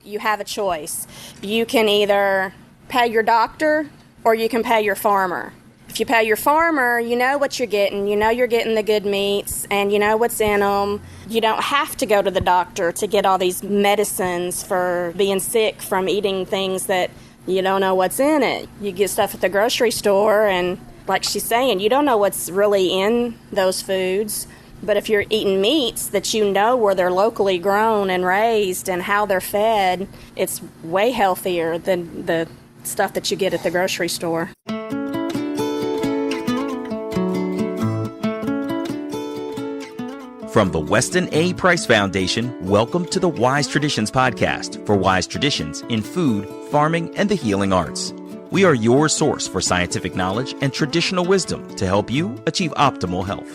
You have a choice. You can either pay your doctor or you can pay your farmer. If you pay your farmer, you know what you're getting. You know you're getting the good meats and you know what's in them. You don't have to go to the doctor to get all these medicines for being sick from eating things that you don't know what's in it. You get stuff at the grocery store and, like she's saying, you don't know what's really in those foods. But if you're eating meats that you know where they're locally grown and raised and how they're fed, it's way healthier than the stuff that you get at the grocery store. From the Weston A. Price Foundation, welcome to the Wise Traditions podcast for wise traditions in food, farming, and the healing arts. We are your source for scientific knowledge and traditional wisdom to help you achieve optimal health.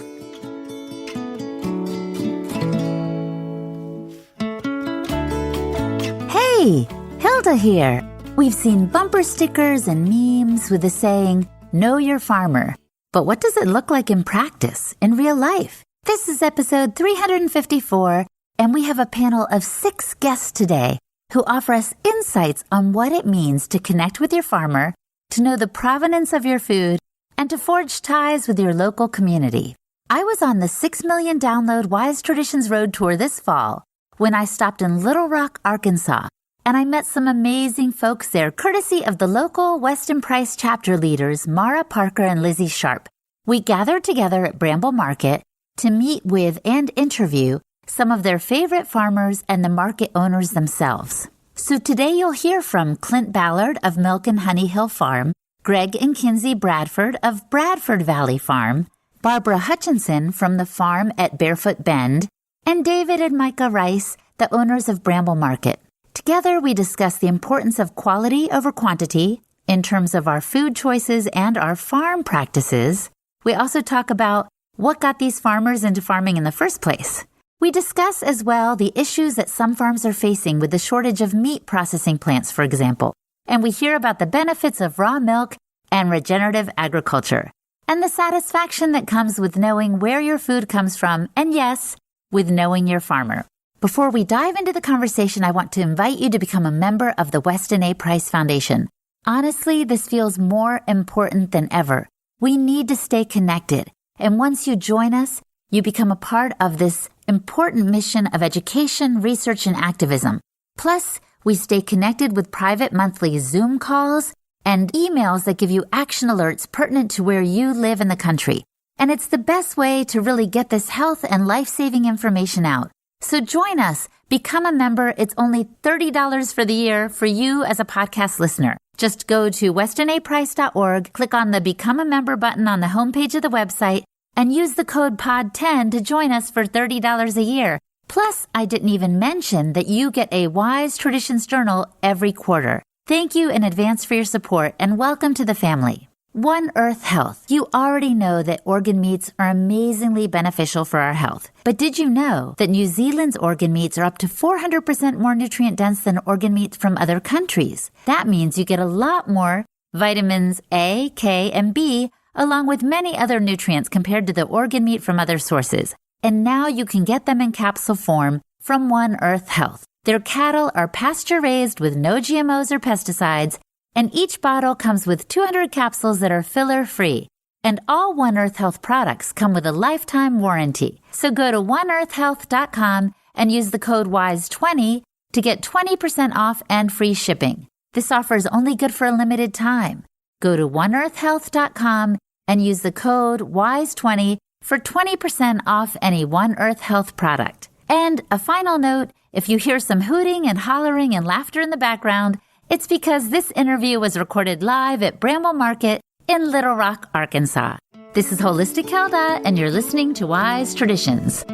Hey, Hilda here. We've seen bumper stickers and memes with the saying, "Know your farmer." But what does it look like in practice, in real life? This is episode 354, and we have a panel of 6 guests today who offer us insights on what it means to connect with your farmer, to know the provenance of your food, and to forge ties with your local community. I was on the 6 million download Wise Traditions Road Tour this fall when I stopped in Little Rock, Arkansas, and I met some amazing folks there, courtesy of the local Weston Price chapter leaders, Mara Parker and Lizzie Sharp. We gathered together at Bramble Market to meet with and interview some of their favorite farmers and the market owners themselves. So today you'll hear from Clint Ballard of Milk and Honey Hill Farm, Greg and Kinsey Bradford of Bradford Valley Farm, Barbara Hutchinson from the farm at Barefoot Bend, and David and Micah Rice, the owners of Bramble Market. Together, we discuss the importance of quality over quantity in terms of our food choices and our farm practices. We also talk about what got these farmers into farming in the first place. We discuss as well the issues that some farms are facing with the shortage of meat processing plants, for example. And we hear about the benefits of raw milk and regenerative agriculture, and the satisfaction that comes with knowing where your food comes from, and yes, with knowing your farmer. Before we dive into the conversation, I want to invite you to become a member of the Weston A. Price Foundation. Honestly, this feels more important than ever. We need to stay connected. And once you join us, you become a part of this important mission of education, research, and activism. Plus, we stay connected with private monthly Zoom calls and emails that give you action alerts pertinent to where you live in the country. And it's the best way to really get this health and life-saving information out. So join us. Become a member. It's only $30 for the year for you as a podcast listener. Just go to westonaprice.org, click on the Become a Member button on the homepage of the website, and use the code POD10 to join us for $30 a year. Plus, I didn't even mention that you get a Wise Traditions Journal every quarter. Thank you in advance for your support, and welcome to the family. One Earth Health. You already know that organ meats are amazingly beneficial for our health. But did you know that New Zealand's organ meats are up to 400% more nutrient dense than organ meats from other countries? That means you get a lot more vitamins A, K, and B, along with many other nutrients compared to the organ meat from other sources. And now you can get them in capsule form from One Earth Health. Their cattle are pasture-raised with no GMOs or pesticides, and each bottle comes with 200 capsules that are filler-free. And all One Earth Health products come with a lifetime warranty. So go to oneearthhealth.com and use the code WISE20 to get 20% off and free shipping. This offer is only good for a limited time. Go to oneearthhealth.com and use the code WISE20 for 20% off any One Earth Health product. And a final note, if you hear some hooting and hollering and laughter in the background, it's because this interview was recorded live at Bramble Market in Little Rock, Arkansas. This is Holistic Hilda, and you're listening to Wise Traditions.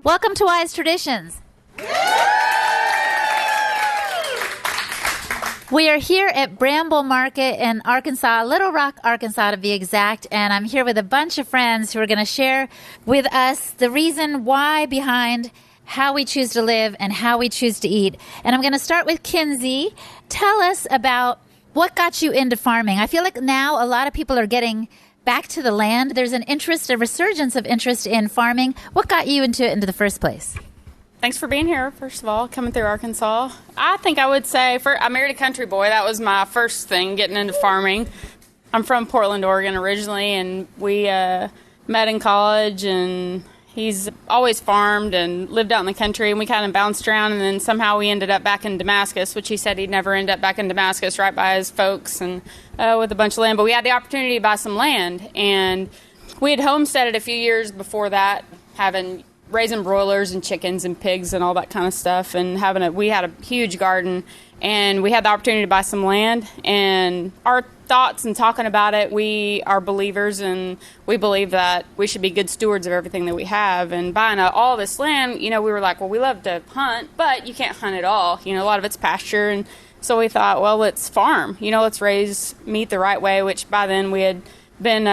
Welcome to Wise Traditions. We are here at Bramble Market in Arkansas, Little Rock, Arkansas to be exact, and I'm here with a bunch of friends who are going to share with us the reason why behind how we choose to live and how we choose to eat. And I'm going to start with Kinsey. Tell us about what got you into farming. I feel like now a lot of people are getting back to the land. There's an interest, a resurgence of interest in farming. What got you into it in the first place? Thanks for being here, first of all, coming through Arkansas. I think I would say, I married a country boy. That was my first thing, getting into farming. I'm from Portland, Oregon originally, and we met in college, and he's always farmed and lived out in the country, and we kind of bounced around, and then somehow we ended up back in Damascus, which he said he'd never end up back in Damascus, right by his folks and with a bunch of land. But we had the opportunity to buy some land, and we had homesteaded a few years before that, raising broilers and chickens and pigs and all that kind of stuff, and we had a huge garden, and we had the opportunity to buy some land. And our thoughts and talking about it, we are believers, and we believe that we should be good stewards of everything that we have. And buying all this land, we were like, well, we love to hunt, but you can't hunt it all. A lot of it's pasture, and so we thought, well, let's farm. Let's raise meat the right way, which by then we had been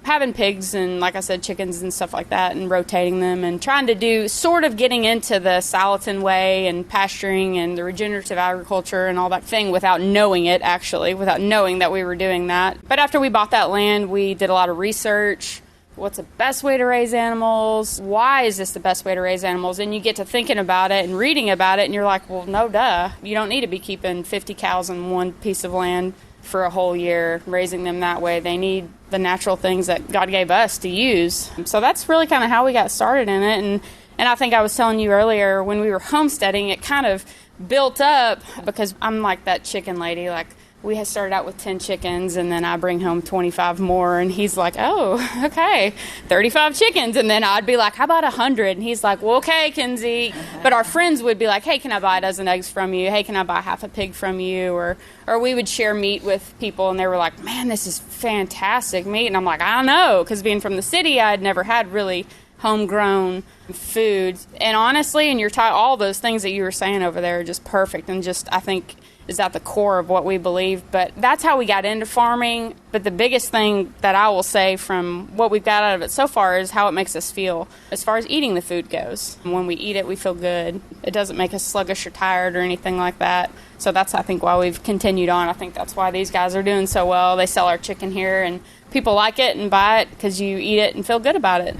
having pigs and, like I said, chickens and stuff like that, and rotating them and trying to do getting into the Salatin way and pasturing and the regenerative agriculture and all that thing without knowing it, actually, without knowing that we were doing that. But after we bought that land, we did a lot of research. What's the best way to raise animals? Why is this the best way to raise animals? And you get to thinking about it and reading about it, and you're like, well, no, duh. You don't need to be keeping 50 cows on one piece of land for a whole year, raising them that way. They need the natural things that God gave us to use. So that's really kind of how we got started in it. And I think I was telling you earlier, when we were homesteading, it kind of built up, because I'm like that chicken lady. Like, we had started out with 10 chickens, and then I bring home 25 more, and he's like, oh, okay, 35 chickens. And then I'd be like, how about 100? And he's like, well, okay, Kinsey. But our friends would be like, hey, can I buy a dozen eggs from you? Hey, can I buy half a pig from you? Or we would share meat with people, and they were like, man, this is fantastic meat. And I'm like, I don't know, because being from the city, I had never had really homegrown food. And honestly, and all those things that you were saying over there are just perfect, and just, I think, is at the core of what we believe. But that's how we got into farming. But the biggest thing that I will say from what we've got out of it so far is how it makes us feel as far as eating the food goes. When we eat it, we feel good. It doesn't make us sluggish or tired or anything like that. So that's, I think, why we've continued on. I think that's why these guys are doing so well. They sell our chicken here, and people like it and buy it because you eat it and feel good about it.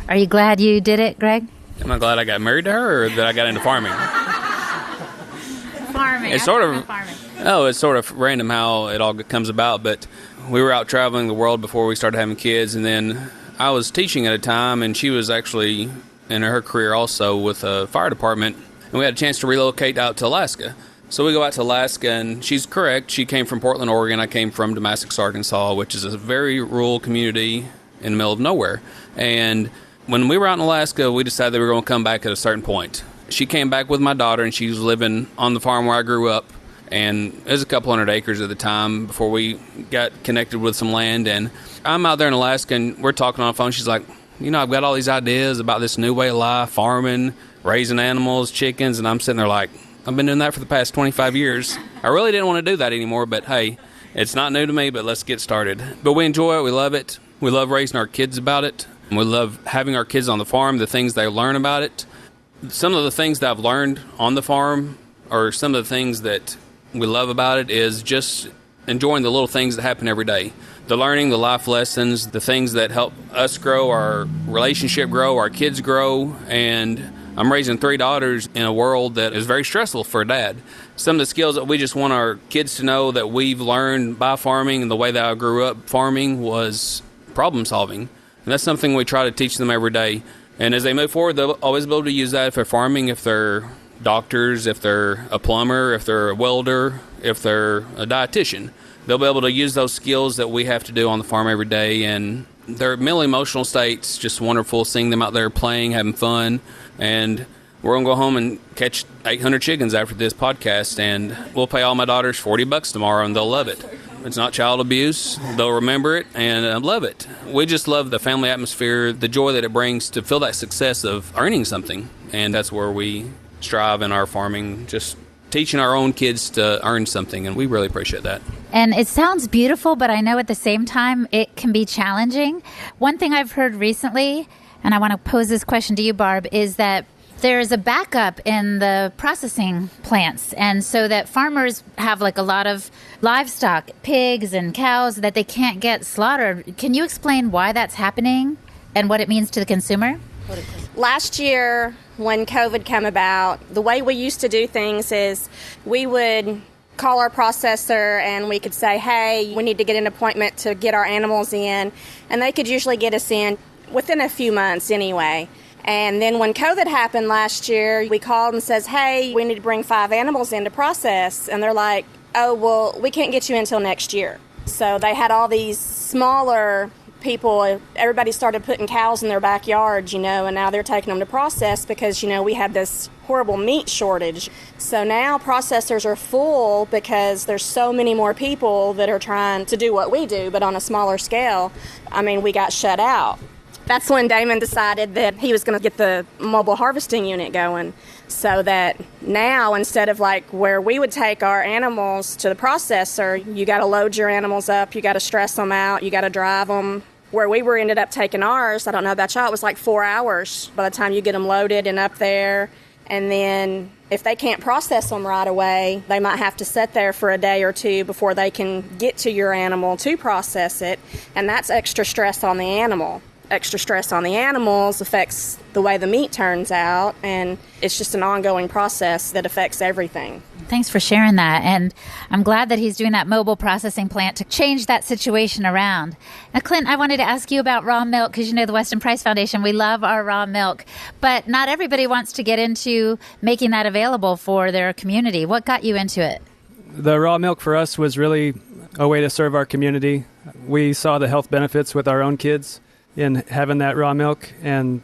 Are you glad you did it, Greg? Am I glad I got married to her, or that I got into farming? Farming. It's sort of random how it all comes about, but we were out traveling the world before we started having kids, and then I was teaching at a time, and she was actually in her career also with a fire department, and we had a chance to relocate out to Alaska. So we go out to Alaska, and she's correct. She came from Portland, Oregon. I came from Damascus, Arkansas, which is a very rural community in the middle of nowhere. And when we were out in Alaska, we decided that we were going to come back at a certain point. She came back with my daughter, and she was living on the farm where I grew up. And it was a couple hundred acres at the time before we got connected with some land. And I'm out there in Alaska, and we're talking on the phone. She's like, I've got all these ideas about this new way of life, farming, raising animals, chickens. And I'm sitting there like, I've been doing that for the past 25 years. I really didn't want to do that anymore, but hey, it's not new to me, but let's get started. But we enjoy it. We love it. We love raising our kids about it. We love having our kids on the farm, the things they learn about it. Some of the things that I've learned on the farm, or some of the things that we love about it, is just enjoying the little things that happen every day. The learning, the life lessons, the things that help us grow, our relationship grow, our kids grow. And I'm raising 3 daughters in a world that is very stressful for a dad. Some of the skills that we just want our kids to know that we've learned by farming, and the way that I grew up farming, was problem solving. And that's something we try to teach them every day. And as they move forward, they'll always be able to use that if they're farming, if they're doctors, if they're a plumber, if they're a welder, if they're a dietitian. They'll be able to use those skills that we have to do on the farm every day. And their mental emotional state's just wonderful, seeing them out there playing, having fun. And we're going to go home and catch 800 chickens after this podcast, and we'll pay all my daughters $40 tomorrow, and they'll love it. It's not child abuse. They'll remember it and love it. We just love the family atmosphere, the joy that it brings to feel that success of earning something. And that's where we strive in our farming, just teaching our own kids to earn something. And we really appreciate that. And it sounds beautiful, but I know at the same time it can be challenging. One thing I've heard recently, and I want to pose this question to you, Barb, is that there's a backup in the processing plants, and so that farmers have like a lot of livestock, pigs and cows, that they can't get slaughtered. Can you explain why that's happening and what it means to the consumer? Last year, when COVID came about, the way we used to do things is we would call our processor and we could say, hey, we need to get an appointment to get our animals in. And they could usually get us in within a few months anyway. And then when COVID happened last year, we called and says, hey, we need to bring 5 animals in to process. And they're like, oh, well, we can't get you until next year. So they had all these smaller people, everybody started putting cows in their backyards, and now they're taking them to process because, we had this horrible meat shortage. So now processors are full because there's so many more people that are trying to do what we do, but on a smaller scale. We got shut out. That's when Damon decided that he was going to get the mobile harvesting unit going, so that now instead of like where we would take our animals to the processor, you got to load your animals up, you got to stress them out, you got to drive them. Where we ended up taking ours, I don't know about y'all, it was like 4 hours by the time you get them loaded and up there. And then if they can't process them right away, they might have to sit there for a day or two before they can get to your animal to process it. And that's extra stress on the animal. Extra stress on the animals affects the way the meat turns out, and it's just an ongoing process that affects everything. Thanks for sharing that, and I'm glad that he's doing that mobile processing plant to change that situation around. Now, Clint, I wanted to ask you about raw milk, because the Weston Price Foundation, we love our raw milk, but not everybody wants to get into making that available for their community. What got you into it? The raw milk for us was really a way to serve our community. We saw the health benefits with our own kids in having that raw milk, and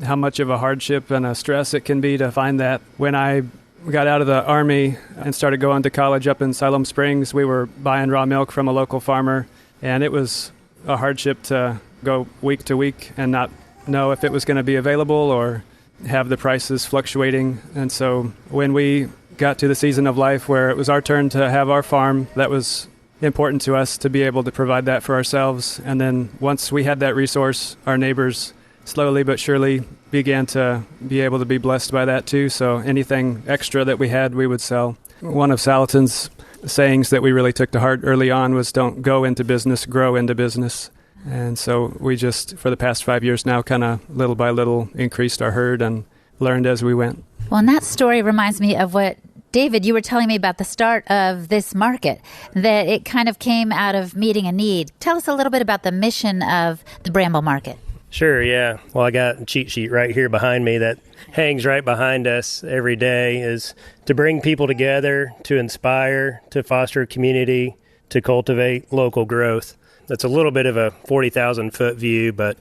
how much of a hardship and a stress it can be to find that. When I got out of the Army and started going to college up in Siloam Springs, we were buying raw milk from a local farmer, and it was a hardship to go week to week and not know if it was going to be available or have the prices fluctuating. And so when we got to the season of life where it was our turn to have our farm, that was important to us to be able to provide that for ourselves. And then once we had that resource, our neighbors slowly but surely began to be able to be blessed by that too. So anything extra that we had, we would sell. One of Salatin's sayings that we really took to heart early on was, don't go into business, grow into business. And so we just, for the past 5 years now, kind of little by little increased our herd and learned as we went. Well, and that story reminds me of what David, you were telling me about the start of this market, that it kind of came out of meeting a need. Tell us a little bit about the mission of the Bramble Market. Sure, yeah. Well, I got a cheat sheet right here behind me that hangs right behind us every day, is to bring people together, to inspire, to foster community, to cultivate local growth. That's a little bit of a 40,000-foot view, but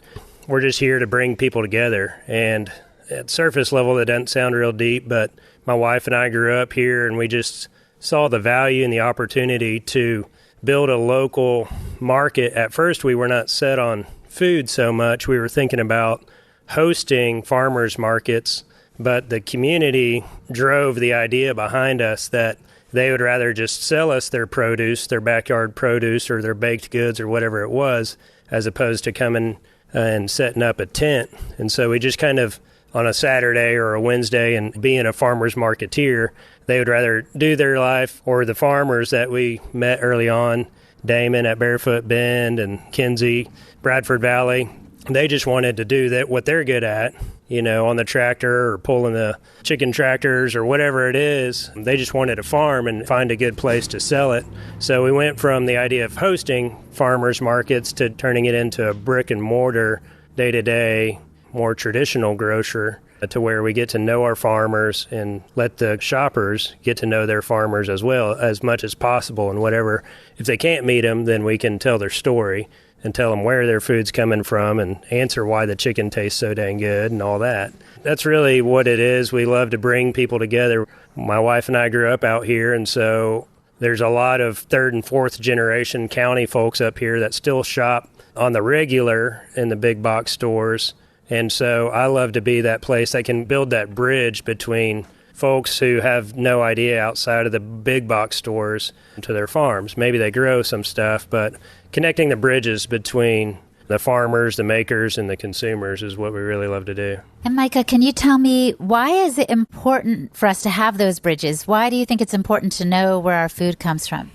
we're just here to bring people together. And at surface level, that doesn't sound real deep, but my wife and I grew up here, and we just saw the value and the opportunity to build a local market. At first, we were not set on food so much. We were thinking about hosting farmers markets, but the community drove the idea behind us that they would rather just sell us their produce, their backyard produce, or their baked goods, or whatever it was, as opposed to coming and setting up a tent. And so we just kind of, on a Saturday or a Wednesday, and being a farmer's marketeer, they would rather do their life, or the farmers that we met early on, Damon at Barefoot Bend and Kinsey, Bradford Valley, they just wanted to do that what they're good at, on the tractor or pulling the chicken tractors or whatever it is. They just wanted to farm and find a good place to sell it. So we went from the idea of hosting farmers markets to turning it into a brick and mortar, day-to-day, more traditional grocer, to where we get to know our farmers and let the shoppers get to know their farmers as well, as much as possible. And whatever, if they can't meet them, then we can tell their story and tell them where their food's coming from and answer why the chicken tastes so dang good and all that. That's really what it is. We love to bring people together. My wife and I grew up out here, and so there's a lot of third and fourth generation county folks up here that still shop on the regular in the big box stores. And so I love to be that place that can build that bridge between folks who have no idea outside of the big box stores to their farms. Maybe they grow some stuff, but connecting the bridges between the farmers, the makers, and the consumers is what we really love to do. And Micah, can you tell me, why is it important for us to have those bridges? Why do you think it's important to know where our food comes from?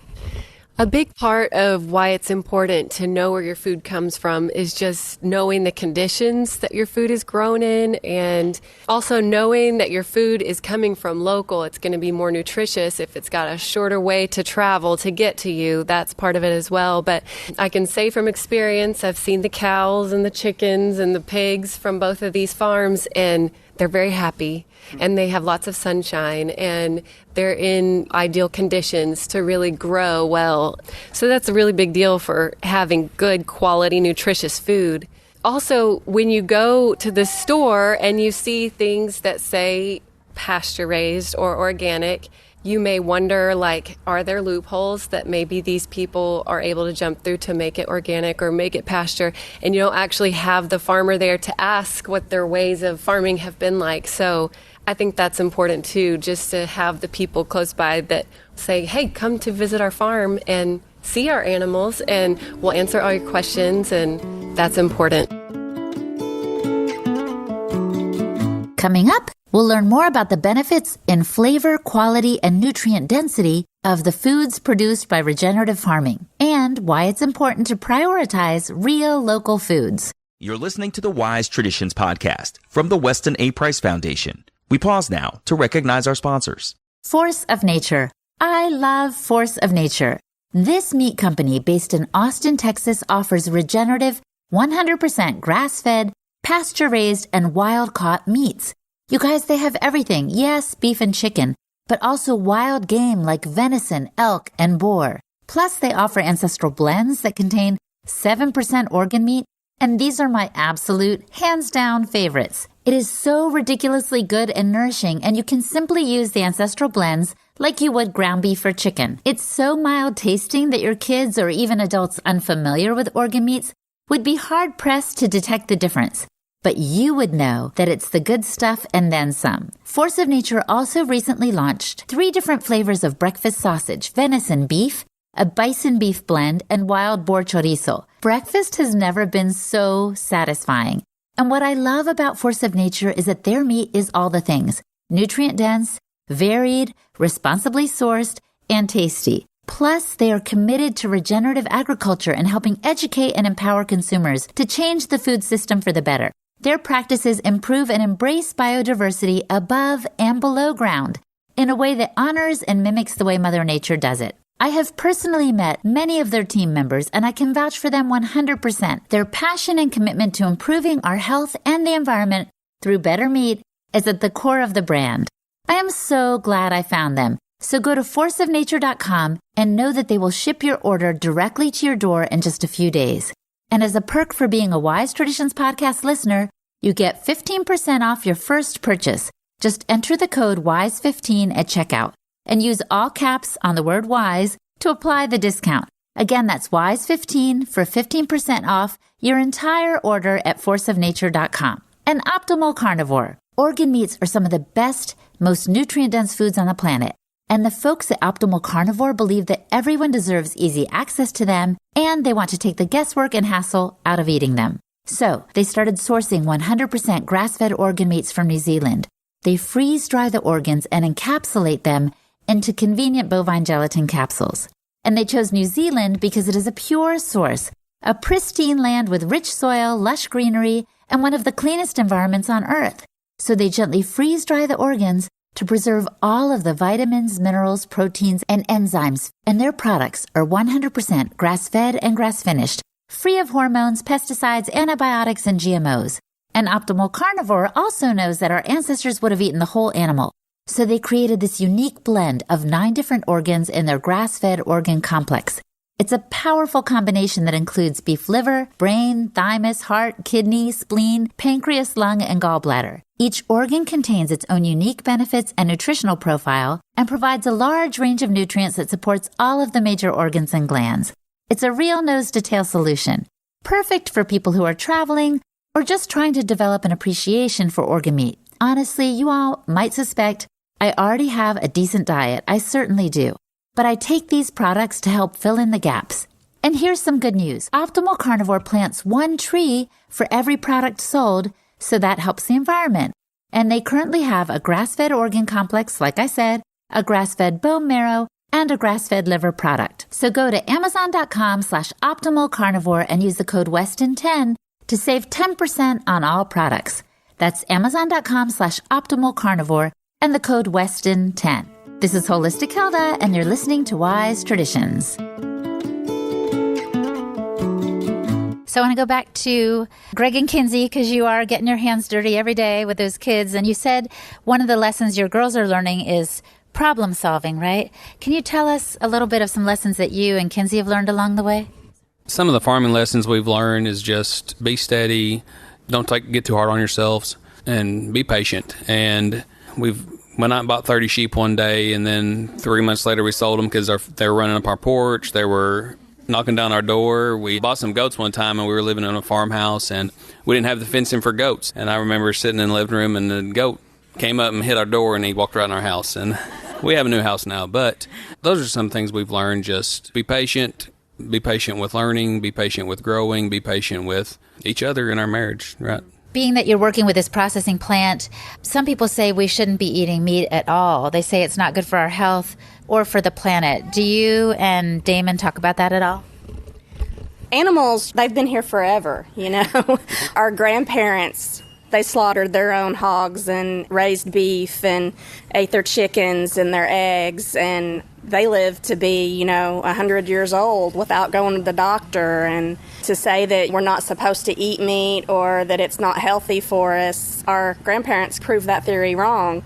A big part of why it's important to know where your food comes from is just knowing the conditions that your food is grown in, and also knowing that your food is coming from local. It's going to be more nutritious if it's got a shorter way to travel to get to you. That's part of it as well. But I can say from experience, I've seen the cows and the chickens and the pigs from both of these farms, and they're very happy, and they have lots of sunshine, and they're in ideal conditions to really grow well. So that's a really big deal for having good quality, nutritious food. Also, when you go to the store and you see things that say pasture raised or organic, you may wonder, like, are there loopholes that maybe these people are able to jump through to make it organic or make it pasture, and you don't actually have the farmer there to ask what their ways of farming have been like. So I think that's important too, just to have the people close by that say, hey, come to visit our farm and see our animals, and we'll answer all your questions, and that's important. Coming up, we'll learn more about the benefits in flavor, quality, and nutrient density of the foods produced by regenerative farming, and why it's important to prioritize real local foods. You're listening to the Wise Traditions podcast from the Weston A. Price Foundation. We pause now to recognize our sponsors. Force of Nature. I love Force of Nature. This meat company based in Austin, Texas offers regenerative, 100% grass-fed, pasture-raised, and wild-caught meats. You guys, they have everything. Yes, beef and chicken, but also wild game like venison, elk, and boar. Plus, they offer ancestral blends that contain 7% organ meat, and these are my absolute, hands-down favorites. It is so ridiculously good and nourishing, and you can simply use the ancestral blends like you would ground beef or chicken. It's so mild-tasting that your kids or even adults unfamiliar with organ meats would be hard-pressed to detect the difference. But you would know that it's the good stuff and then some. Force of Nature also recently launched 3 different flavors of breakfast sausage: venison beef, a bison beef blend, and wild boar chorizo. Breakfast has never been so satisfying. And what I love about Force of Nature is that their meat is all the things: nutrient dense, varied, responsibly sourced, and tasty. Plus, they are committed to regenerative agriculture and helping educate and empower consumers to change the food system for the better. Their practices improve and embrace biodiversity above and below ground in a way that honors and mimics the way Mother Nature does it. I have personally met many of their team members, and I can vouch for them 100%. Their passion and commitment to improving our health and the environment through better meat is at the core of the brand. I am so glad I found them. So go to forceofnature.com and know that they will ship your order directly to your door in just a few days. And as a perk for being a Wise Traditions podcast listener, you get 15% off your first purchase. Just enter the code WISE15 at checkout and use all caps on the word WISE to apply the discount. Again, that's WISE15 for 15% off your entire order at forceofnature.com. And Optimal Carnivore. Organ meats are some of the best, most nutrient-dense foods on the planet. And the folks at Optimal Carnivore believe that everyone deserves easy access to them, and they want to take the guesswork and hassle out of eating them. So they started sourcing 100% grass-fed organ meats from New Zealand. They freeze-dry the organs and encapsulate them into convenient bovine gelatin capsules. And they chose New Zealand because it is a pure source, a pristine land with rich soil, lush greenery, and one of the cleanest environments on Earth. So they gently freeze-dry the organs to preserve all of the vitamins, minerals, proteins, and enzymes. And their products are 100% grass-fed and grass-finished, free of hormones, pesticides, antibiotics, and GMOs. And Optimal Carnivore also knows that our ancestors would have eaten the whole animal. So they created this unique blend of 9 different organs in their grass-fed organ complex. It's a powerful combination that includes beef liver, brain, thymus, heart, kidney, spleen, pancreas, lung, and gallbladder. Each organ contains its own unique benefits and nutritional profile and provides a large range of nutrients that supports all of the major organs and glands. It's a real nose-to-tail solution, perfect for people who are traveling or just trying to develop an appreciation for organ meat. Honestly, you all might suspect I already have a decent diet. I certainly do. But I take these products to help fill in the gaps. And here's some good news. Optimal Carnivore plants 1 tree for every product sold, so that helps the environment. And they currently have a grass-fed organ complex, like I said, a grass-fed bone marrow, and a grass-fed liver product. So go to amazon.com/optimalcarnivore and use the code Weston10 to save 10% on all products. That's amazon.com/optimalcarnivore and the code Weston10. This is Holistic Hilda, and you're listening to Wise Traditions. So I want to go back to Greg and Kinsey, because you are getting your hands dirty every day with those kids. And you said one of the lessons your girls are learning is problem solving, right? Can you tell us a little bit of some lessons that you and Kinsey have learned along the way? Some of the farming lessons we've learned is just be steady, don't get too hard on yourselves, and be patient. And we went out and bought 30 sheep one day, and then 3 months later we sold them because they were running up our porch. They were knocking down our door. We bought some goats one time, and we were living in a farmhouse, and we didn't have the fencing for goats. And I remember sitting in the living room, and the goat came up and hit our door, and he walked right in our house. And we have a new house now, but those are some things we've learned. Just be patient with learning, be patient with growing, be patient with each other in our marriage, right? Being that you're working with this processing plant, some people say we shouldn't be eating meat at all. They say it's not good for our health or for the planet. Do you and Damon talk about that at all? Animals, they've been here forever, you know. Our grandparents, they slaughtered their own hogs and raised beef and ate their chickens and their eggs, and they lived to be, 100 years old without going to the doctor. And to say that we're not supposed to eat meat or that it's not healthy for us, our grandparents proved that theory wrong.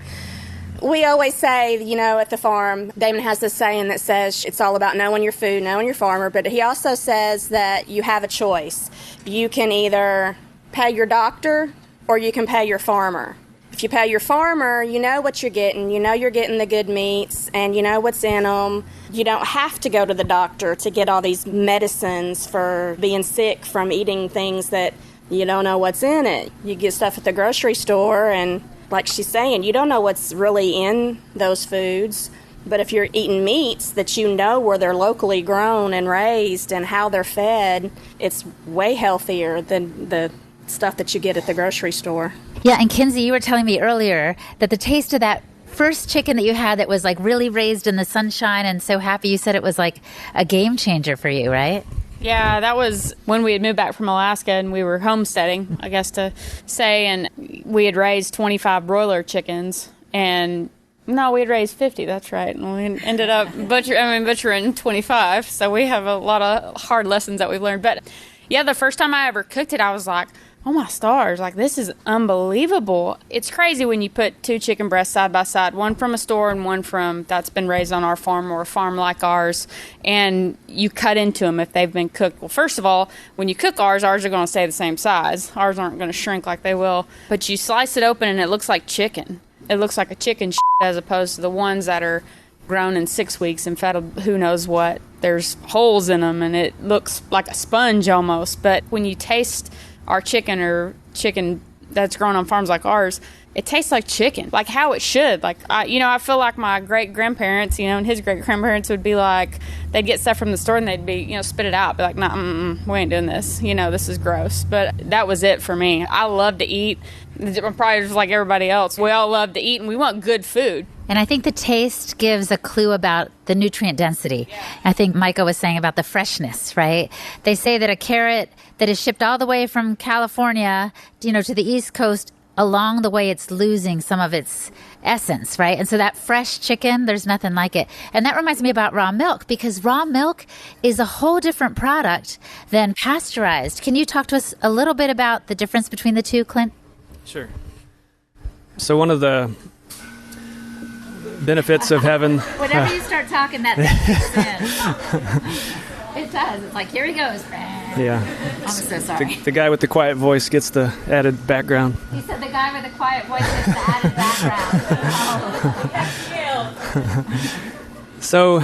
We always say, at the farm, Damon has this saying that says it's all about knowing your food, knowing your farmer, but he also says that you have a choice. You can either pay your doctor or you can pay your farmer. If you pay your farmer, you know what you're getting. You know you're getting the good meats, and you know what's in them. You don't have to go to the doctor to get all these medicines for being sick from eating things that you don't know what's in it. You get stuff at the grocery store, and like she's saying, you don't know what's really in those foods. But if you're eating meats that you know where they're locally grown and raised and how they're fed, it's way healthier than the stuff that you get at the grocery store. Yeah, and Kinsey, you were telling me earlier that the taste of that first chicken that you had that was like really raised in the sunshine and so happy, you said it was like a game changer for you, right? Yeah, that was when we had moved back from Alaska and we were homesteading, I guess to say, and we had raised 25 broiler chickens, and no, we had raised 50, that's right, and we ended up butchering 25, so we have a lot of hard lessons that we've learned. But yeah, the first time I ever cooked it, I was like, oh my stars, like this is unbelievable. It's crazy when you put two chicken breasts side by side, one from a store and one from that's been raised on our farm or a farm like ours, and you cut into them if they've been cooked. Well, first of all, when you cook ours are going to stay the same size. Ours aren't going to shrink like they will, but you slice it open and it looks like chicken. It looks like a chicken as opposed to the ones that are grown in 6 weeks and fed who knows what. There's holes in them and it looks like a sponge almost, but when you taste our chicken or chicken that's grown on farms like ours, it tastes like chicken, like how it should. Like, I feel like my great-grandparents, and his great-grandparents would be like, they'd get stuff from the store and they'd be, spit it out, be like, nah, we ain't doing this. This is gross. But that was it for me. I love to eat. I'm probably just like everybody else. We all love to eat and we want good food. And I think the taste gives a clue about the nutrient density. Yeah. I think Micah was saying about the freshness, right? They say that a carrot that is shipped all the way from California, to the East Coast, along the way it's losing some of its essence, right? And so that fresh chicken, there's nothing like it. And that reminds me about raw milk, because raw milk is a whole different product than pasteurized. Can you talk to us a little bit about the difference between the two, Clint? Sure. So one of the benefits of having... Whenever you start talking, that kicks in. It does. It's like, here he goes. Yeah. I'm so sorry. The guy with the quiet voice gets the added background. He said the guy with the quiet voice gets the added background. So,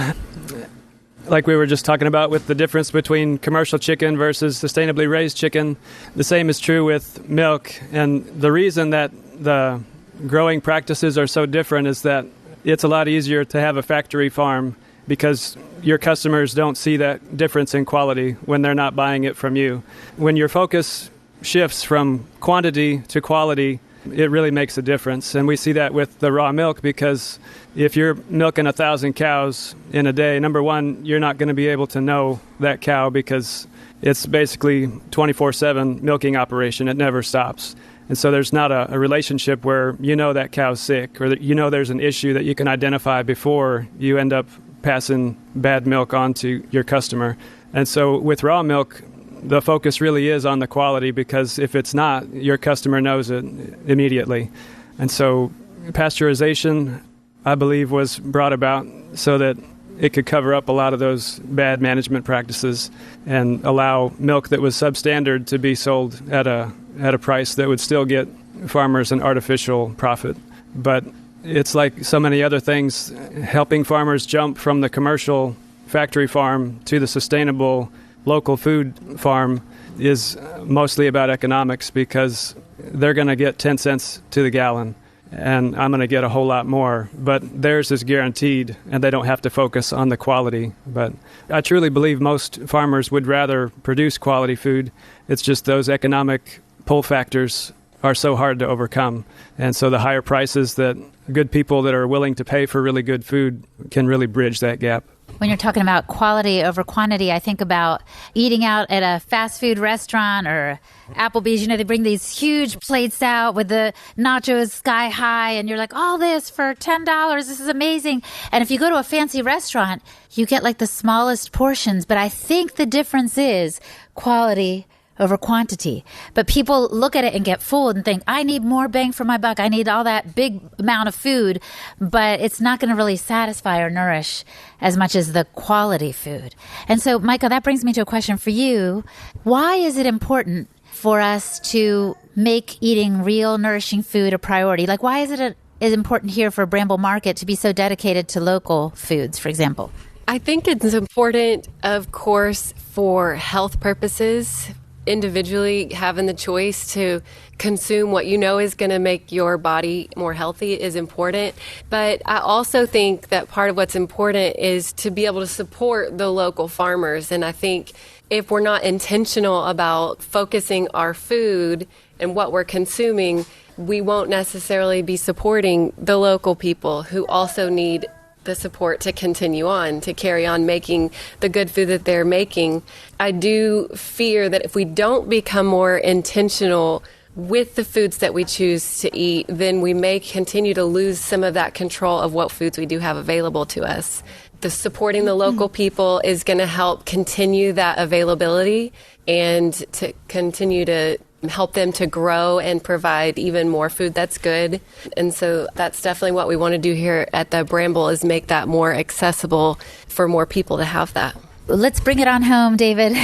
like we were just talking about with the difference between commercial chicken versus sustainably raised chicken, the same is true with milk. And the reason that the growing practices are so different is that it's a lot easier to have a factory farm because your customers don't see that difference in quality when they're not buying it from you. When your focus shifts from quantity to quality, it really makes a difference. And we see that with the raw milk, because if you're milking 1,000 cows in a day, number one, you're not going to be able to know that cow because it's basically 24/7 milking operation. It never stops. And so there's not a relationship where you know that cow's sick, or that you know there's an issue that you can identify before you end up passing bad milk on to your customer. And so with raw milk, the focus really is on the quality, because if it's not, your customer knows it immediately. And so pasteurization, I believe, was brought about so that it could cover up a lot of those bad management practices and allow milk that was substandard to be sold at a price that would still get farmers an artificial profit. But it's like so many other things, helping farmers jump from the commercial factory farm to the sustainable local food farm is mostly about economics, because they're going to get 10 cents to the gallon and I'm going to get a whole lot more, but theirs is guaranteed and they don't have to focus on the quality. But I truly believe most farmers would rather produce quality food. It's just those economic pull factors are so hard to overcome. And so the higher prices that good people that are willing to pay for really good food can really bridge that gap. When you're talking about quality over quantity, I think about eating out at a fast food restaurant or Applebee's. You know, they bring these huge plates out with the nachos sky high, and you're like, all this for $10. This is amazing. And if you go to a fancy restaurant, you get like the smallest portions. But I think the difference is quality over quantity. But people look at it and get full and think, I need more bang for my buck. I need all that big amount of food, but it's not going to really satisfy or nourish as much as the quality food. And so, Micah, that brings me to a question for you. Why is it important for us to make eating real, nourishing food a priority? Like, why is it important here for Bramble Market to be so dedicated to local foods, for example? I think it's important, of course, for health purposes. Individually having the choice to consume what you know is going to make your body more healthy is important. But I also think that part of what's important is to be able to support the local farmers. And I think if we're not intentional about focusing our food and what we're consuming, we won't necessarily be supporting the local people who also need the support to continue on, to carry on making the good food that they're making. I do fear that if we don't become more intentional with the foods that we choose to eat, then we may continue to lose some of that control of what foods we do have available to us. The supporting the local people is going to help continue that availability and to continue to help them to grow and provide even more food that's good. And so that's definitely what we want to do here at the Bramble, is make that more accessible for more people to have that. Let's bring it on home, David,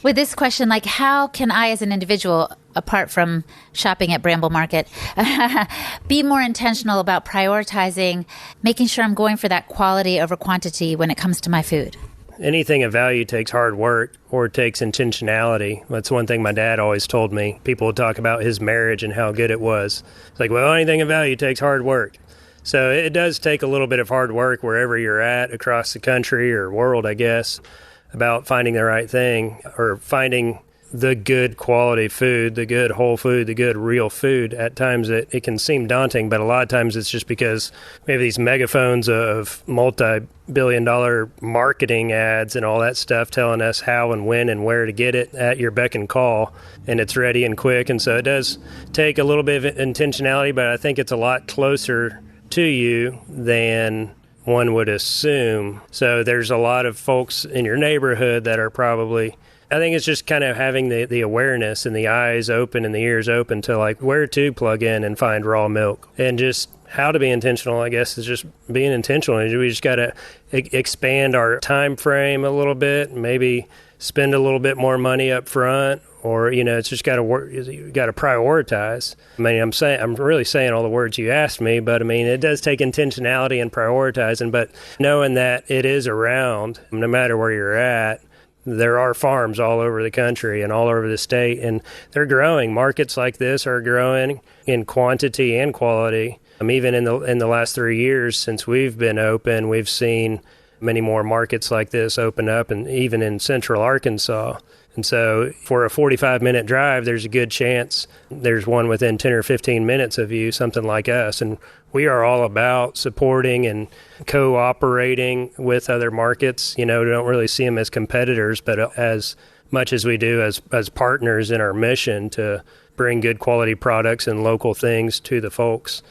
with this question, like, how can I as an individual, apart from shopping at Bramble Market, be more intentional about prioritizing, making sure I'm going for that quality over quantity when it comes to my food? Anything of value takes hard work or takes intentionality. That's one thing my dad always told me. People would talk about his marriage and how good it was. It's like, well, anything of value takes hard work. So it does take a little bit of hard work wherever you're at across the country or world, I guess, about finding the right thing or finding the good quality food, the good whole food, the good real food. At times it can seem daunting, but a lot of times it's just because we have these megaphones of multi-billion-dollar marketing ads and all that stuff telling us how and when and where to get it at your beck and call, and it's ready and quick. And so it does take a little bit of intentionality, but I think it's a lot closer to you than one would assume. So there's a lot of folks in your neighborhood that are probably, I think it's just kind of having the awareness and the eyes open and the ears open to like where to plug in and find raw milk, and just how to be intentional, I guess, is just being intentional. We just got to expand our time frame a little bit, maybe spend a little bit more money up front, or, you know, it's just got to work. You got to prioritize. I mean, I'm really saying all the words you asked me, but I mean, it does take intentionality and prioritizing, but knowing that it is around, no matter where you're at. There are farms all over the country and all over the state, and they're growing. Markets like this are growing in quantity and quality. Even in the last 3 years since we've been open, we've seen many more markets like this open up, and even in central Arkansas. And so for a 45-minute drive, there's a good chance there's one within 10 or 15 minutes of you, something like us. And we are all about supporting and cooperating with other markets. We don't really see them as competitors, but as much as we do as partners in our mission to bring good quality products and local things to the folks.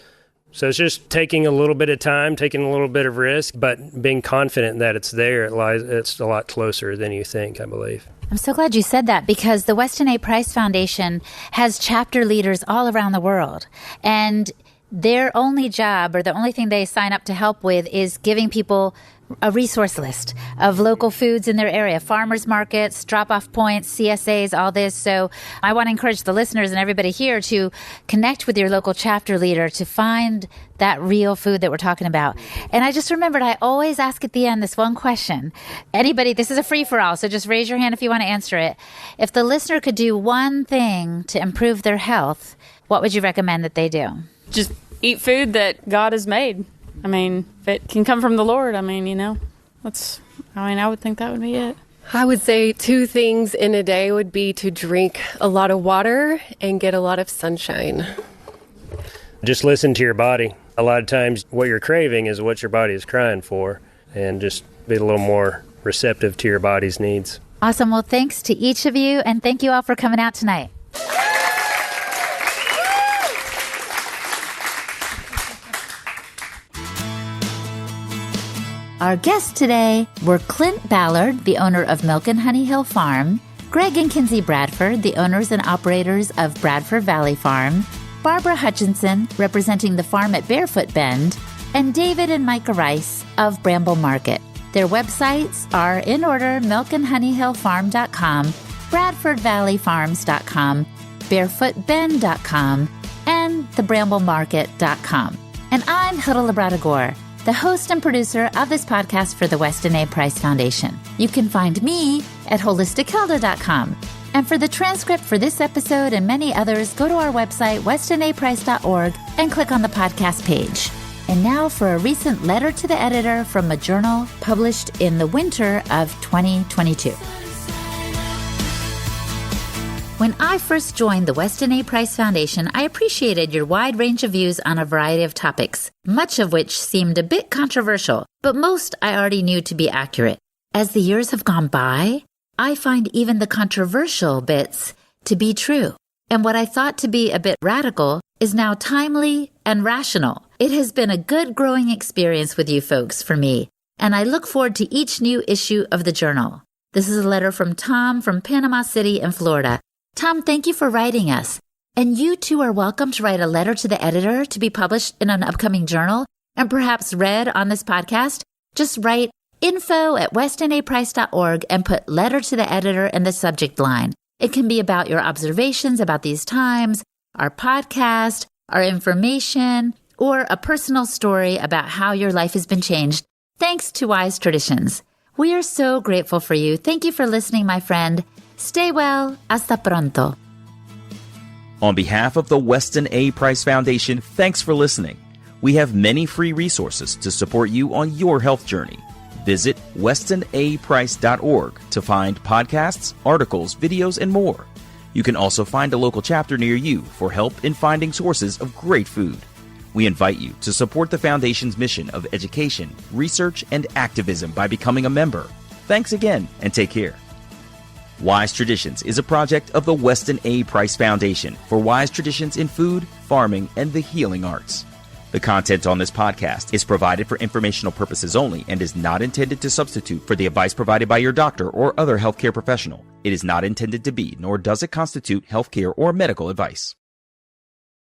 So it's just taking a little bit of time, taking a little bit of risk, but being confident that it's there. It's a lot closer than you think, I believe. I'm so glad you said that, because the Weston A. Price Foundation has chapter leaders all around the world. And their only job, or the only thing they sign up to help with, is giving people a resource list of local foods in their area, farmers markets, drop-off points, CSAs, all this. So I want to encourage the listeners and everybody here to connect with your local chapter leader to find that real food that we're talking about. And I just remembered, I always ask at the end this one question. Anybody, this is a free-for-all, so just raise your hand if you want to answer it. If the listener could do one thing to improve their health, what would you recommend that they do? Just eat food that God has made. If it can come from the Lord, I would think that would be it. I would say 2 things in a day would be to drink a lot of water and get a lot of sunshine. Just listen to your body. A lot of times what you're craving is what your body is crying for, and just be a little more receptive to your body's needs. Awesome. Well, thanks to each of you, and thank you all for coming out tonight. Our guests today were Clint Ballard, the owner of Milk and Honey Hill Farm, Greg and Kinsey Bradford, the owners and operators of Bradford Valley Farm, Barbara Hutchinson, representing the farm at Barefoot Bend, and David and Micah Rice of Bramble Market. Their websites are, in order, milkandhoneyhillfarm.com, bradfordvalleyfarms.com, barefootbend.com, and thebramblemarket.com. And I'm Huddle Labrador, the host and producer of this podcast for the Weston A. Price Foundation. You can find me at holistichilda.com. And for the transcript for this episode and many others, go to our website, westonaprice.org, and click on the podcast page. And now for a recent letter to the editor from a journal published in the winter of 2022. When I first joined the Weston A. Price Foundation, I appreciated your wide range of views on a variety of topics, much of which seemed a bit controversial, but most I already knew to be accurate. As the years have gone by, I find even the controversial bits to be true. And what I thought to be a bit radical is now timely and rational. It has been a good growing experience with you folks for me, and I look forward to each new issue of the journal. This is a letter from Tom from Panama City in Florida. Tom, thank you for writing us. And you too are welcome to write a letter to the editor to be published in an upcoming journal and perhaps read on this podcast. Just write info@westonaprice.org and put letter to the editor in the subject line. It can be about your observations about these times, our podcast, our information, or a personal story about how your life has been changed thanks to Wise Traditions. We are so grateful for you. Thank you for listening, my friend. Stay well. Hasta pronto. On behalf of the Weston A. Price Foundation, thanks for listening. We have many free resources to support you on your health journey. Visit westonaprice.org to find podcasts, articles, videos, and more. You can also find a local chapter near you for help in finding sources of great food. We invite you to support the Foundation's mission of education, research, and activism by becoming a member. Thanks again, and take care. Wise Traditions is a project of the Weston A. Price Foundation for wise traditions in food, farming, and the healing arts. The content on this podcast is provided for informational purposes only and is not intended to substitute for the advice provided by your doctor or other healthcare professional. It is not intended to be, nor does it constitute healthcare or medical advice.